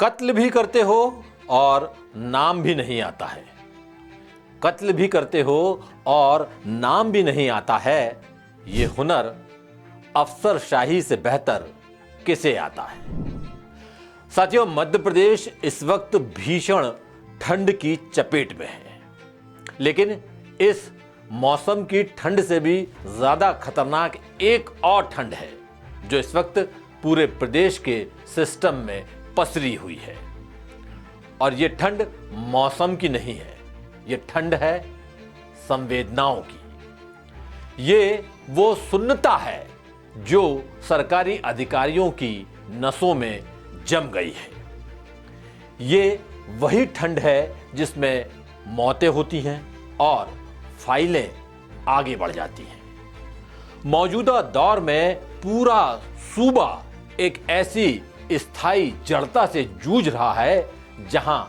कत्ल भी करते हो और नाम भी नहीं आता है। कत्ल भी करते हो और नाम भी नहीं आता है। ये हुनर अफसरशाही से बेहतर किसे आता है। साथियों, मध्य प्रदेश इस वक्त भीषण ठंड की चपेट में है, लेकिन इस मौसम की ठंड से भी ज्यादा खतरनाक एक और ठंड है जो इस वक्त पूरे प्रदेश के सिस्टम में पसरी हुई है। और ये ठंड मौसम की नहीं है, ये ठंड है संवेदनाओं की। ये वो सुन्नता है जो सरकारी अधिकारियों की नसों में जम गई है। ये वही ठंड है जिसमें मौतें होती हैं और फाइलें आगे बढ़ जाती हैं। मौजूदा दौर में पूरा सूबा एक ऐसी स्थायी जड़ता से जूझ रहा है जहां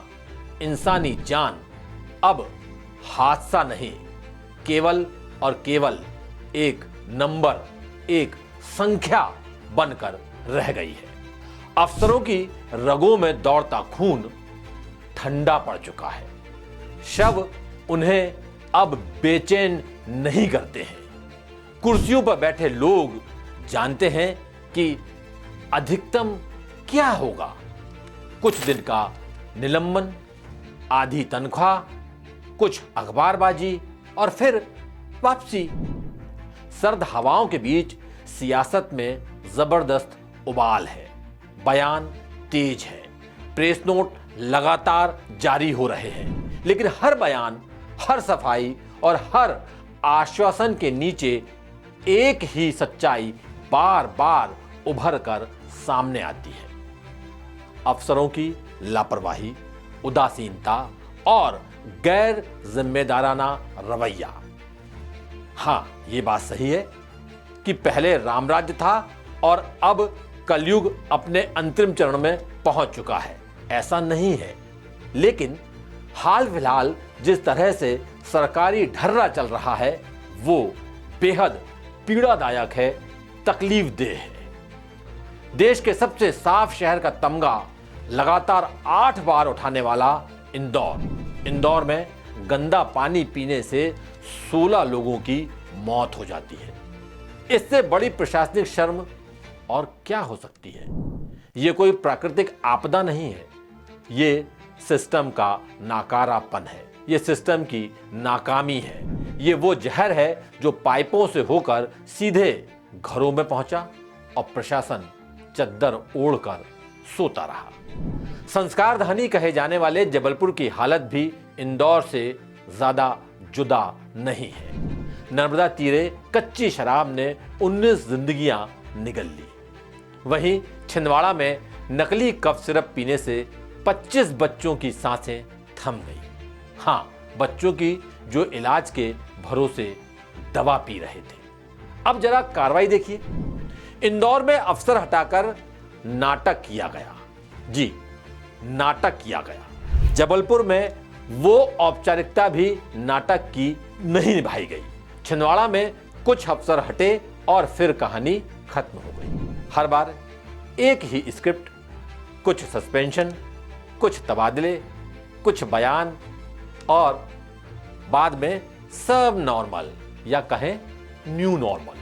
इंसानी जान अब हादसा नहीं, केवल और केवल एक नंबर, एक संख्या बनकर रह गई है। अफसरों की रगों में दौड़ता खून ठंडा पड़ चुका है। शव उन्हें अब बेचैन नहीं करते हैं। कुर्सियों पर बैठे लोग जानते हैं कि अधिकतम क्या होगा। कुछ दिन का निलंबन, आधी तनख्वाह, कुछ अखबारबाजी और फिर वापसी। सर्द हवाओं के बीच सियासत में जबरदस्त उबाल है। बयान तेज है, प्रेस नोट लगातार जारी हो रहे हैं, लेकिन हर बयान, हर सफाई और हर आश्वासन के नीचे एक ही सच्चाई बार बार उभर कर सामने आती है। अफसरों की लापरवाही, उदासीनता और गैर जिम्मेदाराना रवैया। हां, ये बात सही है कि पहले रामराज्य था और अब कलयुग अपने अंतिम चरण में पहुंच चुका है, ऐसा नहीं है। लेकिन हाल फिलहाल जिस तरह से सरकारी ढर्रा चल रहा है वो बेहद पीड़ादायक है, तकलीफदेह है। देश के सबसे साफ शहर का तमगा लगातार 8 बार उठाने वाला इंदौर में गंदा पानी पीने से 16 लोगों की मौत हो जाती है। इससे बड़ी प्रशासनिक शर्म और क्या हो सकती है। यह कोई प्राकृतिक आपदा नहीं है, ये सिस्टम का नाकारापन है, ये सिस्टम की नाकामी है। ये वो जहर है जो पाइपों से होकर सीधे घरों में पहुंचा और प्रशासन चद्दर ओढ़कर सोता रहा। संस्कार धनी कहे जाने वाले जबलपुर की हालत भी इंदौर से ज्यादा जुदा नहीं है। नर्मदा तीरे कच्ची शराब ने 19 जिंदगियां निगल ली। वहीं छिंदवाड़ा में नकली कफ सिरप पीने से 25 बच्चों की सांसें थम गई। हां, बच्चों की जो इलाज के भरोसे दवा पी रहे थे। अब जरा कार्रवाई देखिए। इंदौर में अफसर हटाकर नाटक किया गया। जी, नाटक किया गया। जबलपुर में वो औपचारिकता भी नाटक की नहीं निभाई गई। छिंदवाड़ा में कुछ अफसर हटे और फिर कहानी खत्म हो गई। हर बार एक ही स्क्रिप्ट, कुछ सस्पेंशन, कुछ तबादले, कुछ बयान और बाद में सब नॉर्मल, या कहें न्यू नॉर्मल।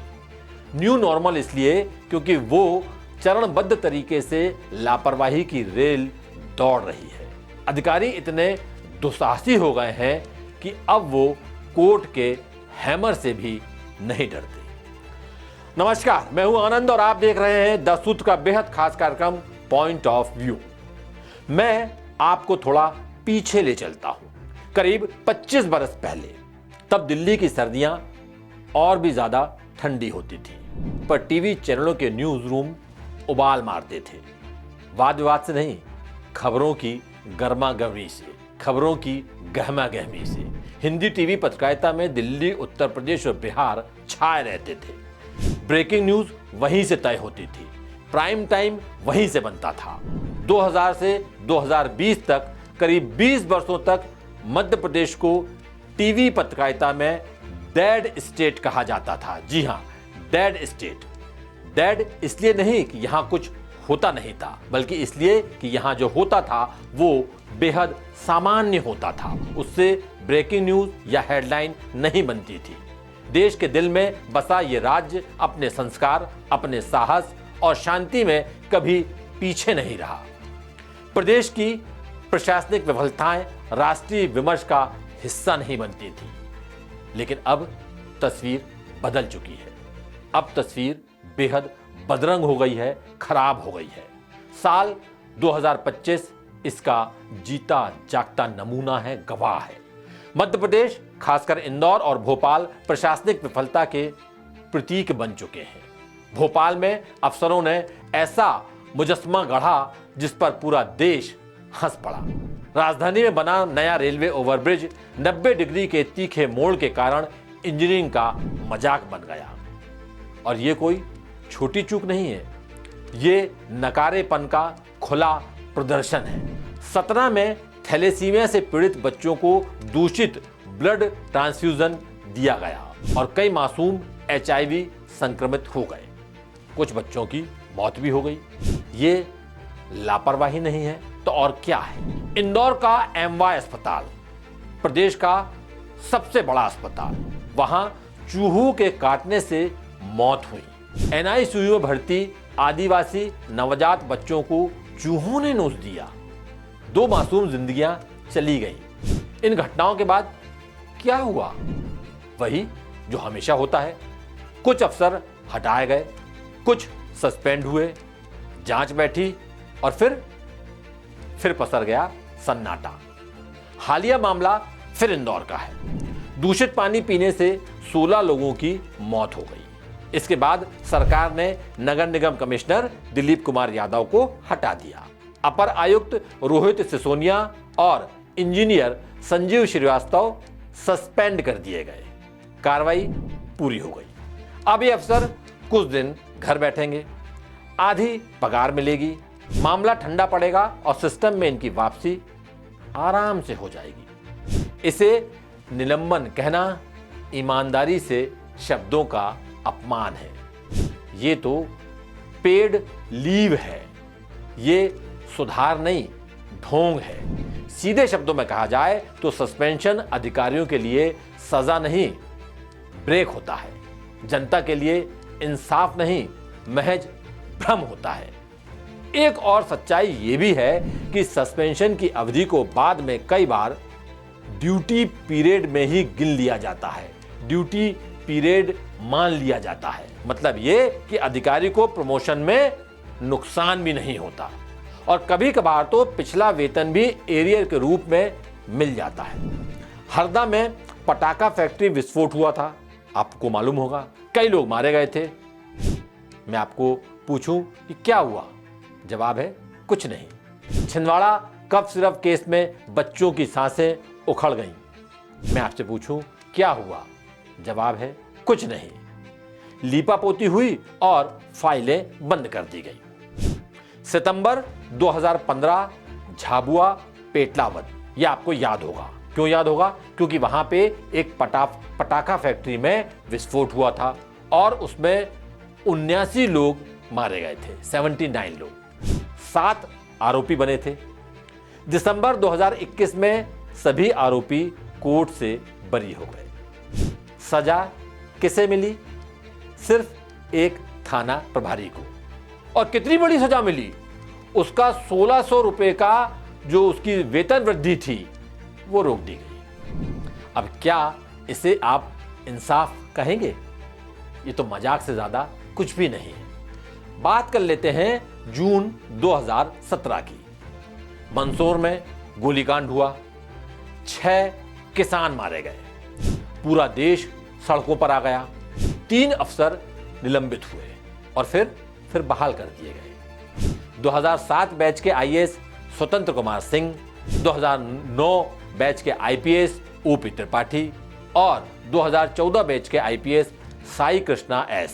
न्यू नॉर्मल इसलिए क्योंकि वो चरणबद्ध तरीके से लापरवाही की रेल दौड़ रही है। अधिकारी इतने दुस्साहसी हो गए हैं कि अब वो कोर्ट के हैमर से भी नहीं डरते। नमस्कार, मैं हूं आनंद और आप देख रहे हैं द सूत्र का बेहद खास कार्यक्रम पॉइंट ऑफ व्यू। मैं आपको थोड़ा पीछे ले चलता हूं, करीब 25 बरस पहले। तब दिल्ली की सर्दियां और भी ज्यादा ठंडी होती थी, पर टीवी चैनलों के न्यूज रूम उबाल मारते थे। वाद विवाद से नहीं, खबरों की गर्मा गर्मी से, खबरों की गहमा गहमी से। हिंदी टीवी पत्रकारिता में दिल्ली, उत्तर प्रदेश और बिहार छाए रहते थे। ब्रेकिंग न्यूज वहीं से तय होती थी, प्राइम टाइम वहीं से बनता था। 2000 से 2020 तक करीब 20 वर्षों तक मध्य प्रदेश को टीवी पत्रकारिता में डेड स्टेट कहा जाता था। जी हां, डेड स्टेट। डेड इसलिए नहीं कि यहां कुछ होता नहीं था, बल्कि इसलिए कि यहां जो होता था वो बेहद सामान्य होता था। उससे ब्रेकिंग न्यूज या हेडलाइन नहीं बनती थी। देश के दिल में बसा ये राज्य अपने संस्कार, अपने साहस और शांति में कभी पीछे नहीं रहा। प्रदेश की प्रशासनिक विफलताएं राष्ट्रीय विमर्श का हिस्सा नहीं बनती थी। लेकिन अब तस्वीर बदल चुकी है। अब तस्वीर बेहद बदरंग हो गई है, खराब हो गई है। साल 2025 इसका जीता जागता नमूना है, गवाह है। मध्य प्रदेश, खासकर इंदौर और भोपाल प्रशासनिक विफलता के प्रतीक बन चुके हैं। भोपाल में अफसरों ने ऐसा मुजस्समा गढ़ा जिस पर पूरा देश हंस पड़ा। राजधानी में बना नया रेलवे ओवरब्रिज 90 डिग्री के तीखे मोड़ के कारण इंजीनियरिंग का मजाक बन गया। और ये कोई छोटी चूक नहीं है, ये नकारेपन का खुला प्रदर्शन है। सतना में थैलेसीमिया से पीड़ित बच्चों को दूषित ब्लड ट्रांसफ्यूजन दिया गया और कई मासूम HIV संक्रमित हो गए। कुछ बच्चों की मौत भी हो गई। ये लापरवाही नहीं है तो और क्या है? इंदौर का MY अस्पताल, प्रदेश का सबसे बड़ा अस्पताल, वहां चूहों के काटने से मौत हुई। NICU में भर्ती आदिवासी नवजात बच्चों को चूहों ने नोच दिया। 2 मासूम जिंदगियां चली गईं। इन घटनाओं के बाद क्या हुआ? वही जो हमेशा होता है। कुछ अफसर हटाए गए, कुछ सस्पेंड हुए, जांच बैठी और फिर पसर गया सन्नाटा। हालिया मामला फिर इंदौर का है। दूषित पानी पीने से 16 लोगों की मौत हो गई। इसके बाद सरकार ने नगर निगम कमिश्नर दिलीप कुमार यादव को हटा दिया। अपर आयुक्त रोहित सिसोनिया और इंजीनियर संजीव श्रीवास्तव सस्पेंड कर दिए गए। कार्रवाई पूरी हो गई। अब ये अफसर कुछ दिन घर बैठेंगे, आधी पगार मिलेगी, मामला ठंडा पड़ेगा और सिस्टम में इनकी वापसी आराम से हो जाएगी। इसे निलंबन कहना ईमानदारी से शब्दों का अपमान है। ये तो पेड लीव है, ये सुधार नहीं, ढोंग है। सीधे शब्दों में कहा जाए तो सस्पेंशन अधिकारियों के लिए सजा नहीं, ब्रेक होता है। जनता के लिए इंसाफ नहीं, महज भ्रम होता है। एक और सच्चाई यह भी है कि सस्पेंशन की अवधि को बाद में कई बार ड्यूटी पीरियड में ही गिन लिया जाता है, ड्यूटी पीरियड मान लिया जाता है। मतलब ये कि अधिकारी को प्रमोशन में नुकसान भी नहीं होता और कभी कभार तो पिछला वेतन भी एरियर के रूप में मिल जाता है। हरदा में पटाखा फैक्ट्री विस्फोट हुआ था, आपको मालूम होगा, कई लोग मारे गए थे। मैं आपको पूछूं कि क्या हुआ? जवाब है कुछ नहीं। छिंदवाड़ा कफ सिरप केस में बच्चों की सांसें उखड़ गईं। मैं आपसे पूछूं क्या हुआ? जवाब है कुछ नहीं। लीपापोती हुई और फाइलें बंद कर दी गई। सितंबर 2015 झाबुआ पेटलावद, यह आपको याद होगा। क्यों याद होगा? क्योंकि वहां पे एक पटाखा फैक्ट्री में विस्फोट हुआ था और उसमें 79 लोग मारे गए थे, 79 लोग। 7 आरोपी बने थे। दिसंबर 2021 में सभी आरोपी कोर्ट से बरी हो गए। सजा किसे मिली? सिर्फ एक थाना प्रभारी को। और कितनी बड़ी सजा मिली? उसका 1600 रुपए का जो उसकी वेतन वृद्धि थी वो रोक दी गई। अब क्या इसे आप इंसाफ कहेंगे? ये तो मजाक से ज्यादा कुछ भी नहीं है। बात कर लेते हैं जून 2017 की। मंदसौर में गोलीकांड हुआ, 6 किसान मारे गए, पूरा देश सड़कों पर आ गया। 3 अफसर निलंबित हुए और फिर बहाल कर दिए गए। 2007 बैच के IAS स्वतंत्र कुमार सिंह, 2009 बैच के IPS OP त्रिपाठी और 2014 बैच के IPS साई कृष्णा S।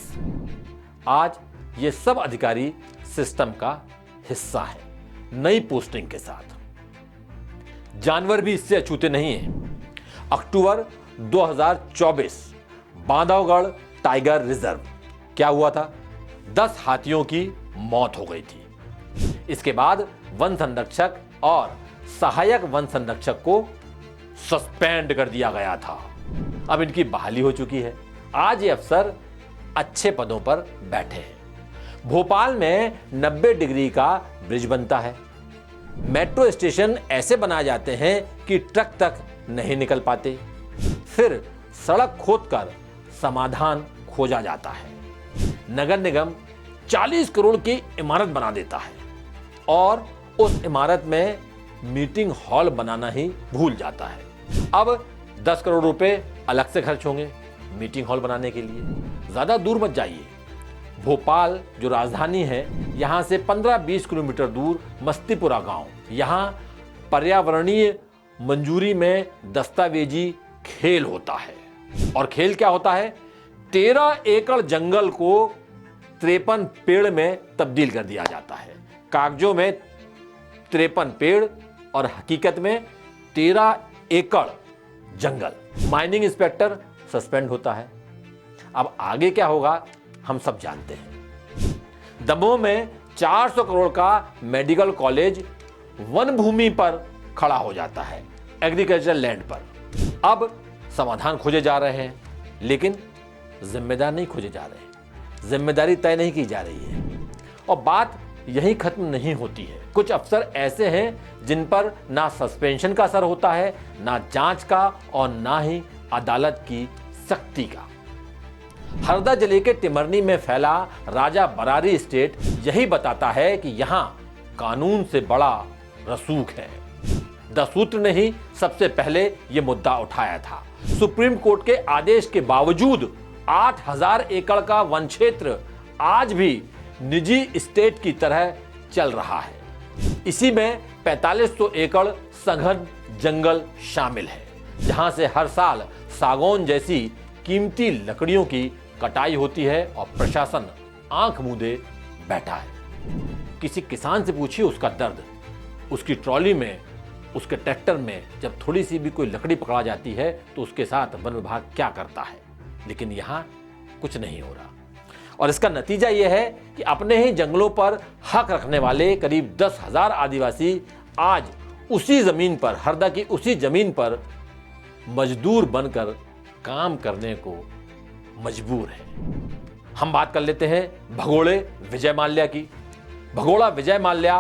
आज ये सब अधिकारी सिस्टम का हिस्सा है, नई पोस्टिंग के साथ। जानवर भी इससे अछूते नहीं हैं। अक्टूबर 2024 बांधवगढ़ टाइगर रिजर्व क्या हुआ था? 10 हाथियों की मौत हो गई थी। इसके बाद वन संरक्षक और सहायक वन संरक्षक को सस्पेंड कर दिया गया था। अब इनकी बहाली हो चुकी है। आज ये अफसर अच्छे पदों पर बैठे हैं। भोपाल में 90 डिग्री का ब्रिज बनता है। मेट्रो स्टेशन ऐसे बनाए जाते हैं कि ट्रक तक नहीं निकल पाते। फिर सड़क खोदकर समाधान खोजा जाता है। नगर निगम 40 करोड़ की इमारत बना देता है और उस इमारत में मीटिंग हॉल बनाना ही भूल जाता है। अब 10 करोड़ रुपए अलग से खर्च होंगे मीटिंग हॉल बनाने के लिए। ज्यादा दूर मत जाइए। भोपाल जो राजधानी है, यहां से 15-20 किलोमीटर दूर मस्तीपुरा गांव, यहां पर्यावरणीय मंजूरी में दस्तावेजी खेल होता है। और खेल क्या होता है? 13 एकड़ जंगल को 53 पेड़ में तब्दील कर दिया जाता है। कागजों में 53 पेड़ और हकीकत में 13 एकड़ जंगल। माइनिंग इंस्पेक्टर सस्पेंड होता है। अब आगे क्या होगा हम सब जानते हैं। दमोह में 400 करोड़ का मेडिकल कॉलेज वन भूमि पर खड़ा हो जाता है, एग्रीकल्चर लैंड पर। अब समाधान खोजे जा रहे हैं, लेकिन जिम्मेदार नहीं खोजे जा रहे, जिम्मेदारी तय नहीं की जा रही है। और बात यही खत्म नहीं होती है। कुछ अफसर ऐसे हैं जिन पर ना सस्पेंशन का असर होता है, ना जांच का और ना ही अदालत की सख्ती का। हरदा जिले के टिमरनी में फैला राजा बरारी एस्टेट यही बताता है कि यहां कानून से बड़ा रसूख है। दसूत्र ने ही सबसे पहले यह मुद्दा उठाया था। सुप्रीम कोर्ट के आदेश के बावजूद 8000 एकड़ का वन क्षेत्र आज भी निजी एस्टेट की तरह चल रहा है। इसी में 4500 एकड़ सघन जंगल शामिल है, जहां से हर साल सागौन जैसी कीमती लकड़ियों की कटाई होती है और प्रशासन आंख मूंदे बैठा है। किसी किसान से पूछिए उसका दर्द। उसकी ट्रॉली में, उसके ट्रैक्टर में जब थोड़ी सी भी कोई लकड़ी पकड़ा जाती है तो उसके साथ वन विभाग क्या करता है। लेकिन यहां कुछ नहीं हो रहा और इसका नतीजा यह है कि अपने ही जंगलों पर हक रखने वाले करीब 10,000 आदिवासी आज उसी जमीन पर, हरदा की उसी जमीन पर मजदूर बनकर काम करने को मजबूर है। हम बात कर लेते हैं भगोड़े विजय माल्या की। भगोड़ा विजय माल्या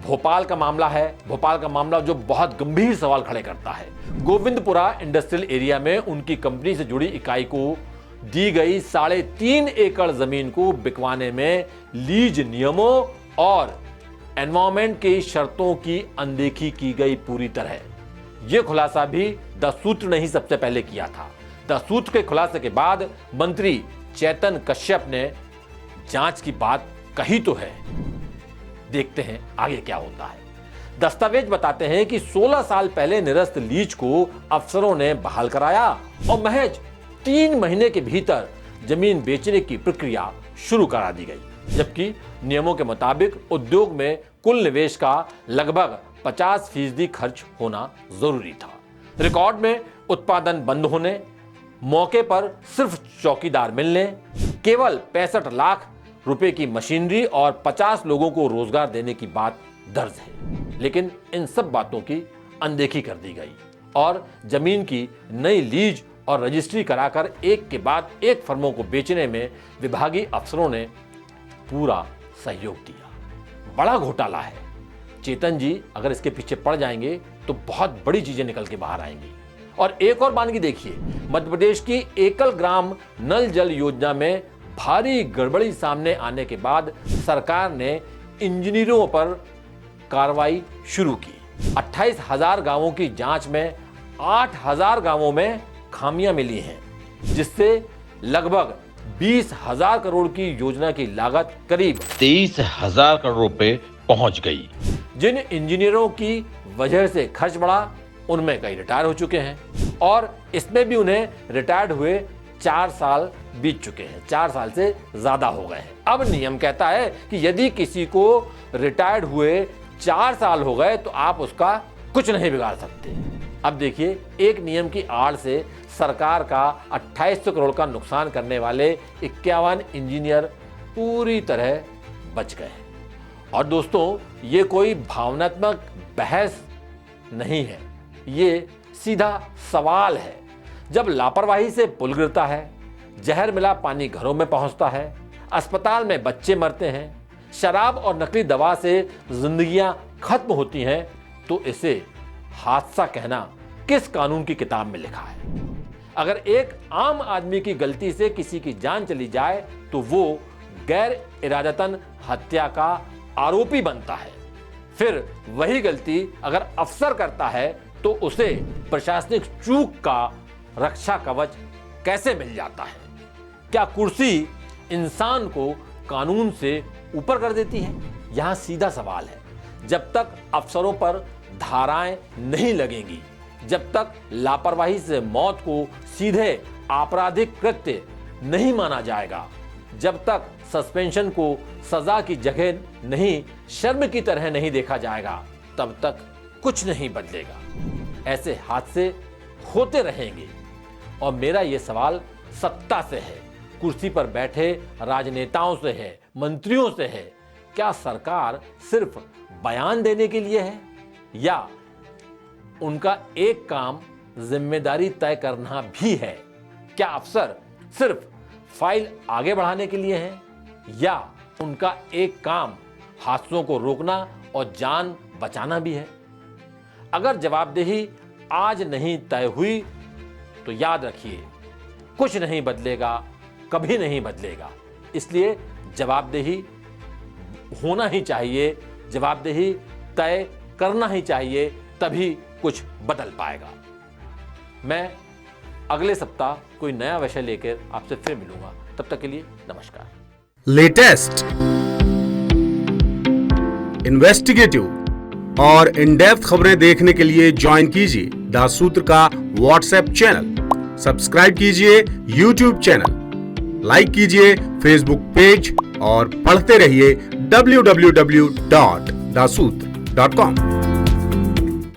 भोपाल का मामला है। भोपाल का मामला जो बहुत गंभीर सवाल खड़े करता है। गोविंदपुरा इंडस्ट्रियल एरिया में उनकी कंपनी से जुड़ी इकाई को दी गई 3.5 एकड़ जमीन को बिकवाने में लीज नियमों और एनवायरमेंट की शर्तों की अनदेखी की गई पूरी तरह। यह खुलासा भी द सूत्र ने ही सबसे पहले किया था। द सूत्र के खुलासे के बाद मंत्री चेतन कश्यप ने जांच की बात कही तो है। देखते हैं आगे क्या होता है। दस्तावेज बताते हैं कि 16 साल पहले निरस्त लीज को अफसरों ने बहाल कराया और महज 3 महीने के भीतर जमीन बेचने की प्रक्रिया शुरू करा दी गई, जबकि नियमों के मुताबिक उद्योग में कुल निवेश का लगभग 50% खर्च होना जरूरी था। रिकॉर्ड में उत्पादन बंद होने, मौके पर सिर्फ चौकीदार मिलने, केवल 65 लाख रुपए की मशीनरी और 50 लोगों को रोजगार देने की बात दर्ज है। लेकिन इन सब बातों की अनदेखी कर दी गई और जमीन की नई लीज और रजिस्ट्री कराकर एक के बाद एक फर्मों को बेचने में विभागीय अफसरों ने पूरा सहयोग दिया। बड़ा घोटाला है। चेतन जी अगर इसके पीछे पड़ जाएंगे तो बहुत बड़ी चीजें निकल के बाहर आएंगी। और एक और मानगी देखिए, मध्य प्रदेश की एकल ग्राम नल जल योजना में भारी गड़बड़ी सामने आने के बाद सरकार ने इंजीनियरों पर कार्रवाई शुरू की। 28,000 गांवों की जांच में 8,000 गांवों में खामियां मिली हैं, जिससे लगभग 20,000 करोड़ की योजना की लागत करीब 23,000 करोड़ रुपए पहुंच गई। जिन इंजीनियरों की वजह से खर्च बढ़ा उनमें कई रिटायर हो चुके हैं और इसमें भी उन्हें रिटायर्ड हुए 4 साल बीत चुके हैं, 4 साल से ज्यादा हो गए हैं। अब नियम कहता है कि यदि किसी को रिटायर्ड हुए 4 साल हो गए तो आप उसका कुछ नहीं बिगाड़ सकते। अब देखिए, एक नियम की आड़ से सरकार का 2800 करोड़ का नुकसान करने वाले 51 इंजीनियर पूरी तरह बच गए और दोस्तों, ये कोई भावनात्मक बहस नहीं है, ये सीधा सवाल है। जब लापरवाही से पुल गिरता है, जहर मिला पानी घरों में पहुंचता है, अस्पताल में बच्चे मरते हैं, शराब और नकली दवा से जिंदगियां खत्म होती हैं, तो इसे हादसा कहना किस कानून की किताब में लिखा है? अगर एक आम आदमी की गलती से किसी की जान चली जाए तो वो गैर इरादतन हत्या का आरोपी बनता है। फिर वही गलती अगर अफसर करता है तो उसे प्रशासनिक चूक का रक्षा कवच कैसे मिल जाता है? क्या कुर्सी इंसान को कानून से ऊपर कर देती है? यहां सीधा सवाल है। जब तक अफसरों पर धाराएं नहीं लगेंगी, जब तक लापरवाही से मौत को सीधे आपराधिक कृत्य नहीं माना जाएगा, जब तक सस्पेंशन को सजा की जगह नहीं शर्म की तरह नहीं देखा जाएगा, तब तक कुछ नहीं बदलेगा। ऐसे हादसे होते रहेंगे। और मेरा यह सवाल सत्ता से है, कुर्सी पर बैठे राजनेताओं से है, मंत्रियों से है। क्या सरकार सिर्फ बयान देने के लिए है, या उनका एक काम जिम्मेदारी तय करना भी है? क्या अफसर सिर्फ फाइल आगे बढ़ाने के लिए है, या उनका एक काम हादसों को रोकना और जान बचाना भी है? अगर जवाबदेही आज नहीं तय हुई तो याद रखिए, कुछ नहीं बदलेगा, कभी नहीं बदलेगा। इसलिए जवाबदेही होना ही चाहिए, जवाबदेही तय करना ही चाहिए, तभी कुछ बदल पाएगा। मैं अगले सप्ताह कोई नया विषय लेकर आपसे फिर मिलूंगा। तब तक के लिए नमस्कार। लेटेस्ट, इन्वेस्टिगेटिव और इन डेप्थ खबरें देखने के लिए ज्वाइन कीजिए द सूत्र का व्हाट्सएप चैनल, सब्सक्राइब कीजिए यूट्यूब चैनल, लाइक कीजिए फेसबुक पेज और पढ़ते रहिए www.daसूत्र.com।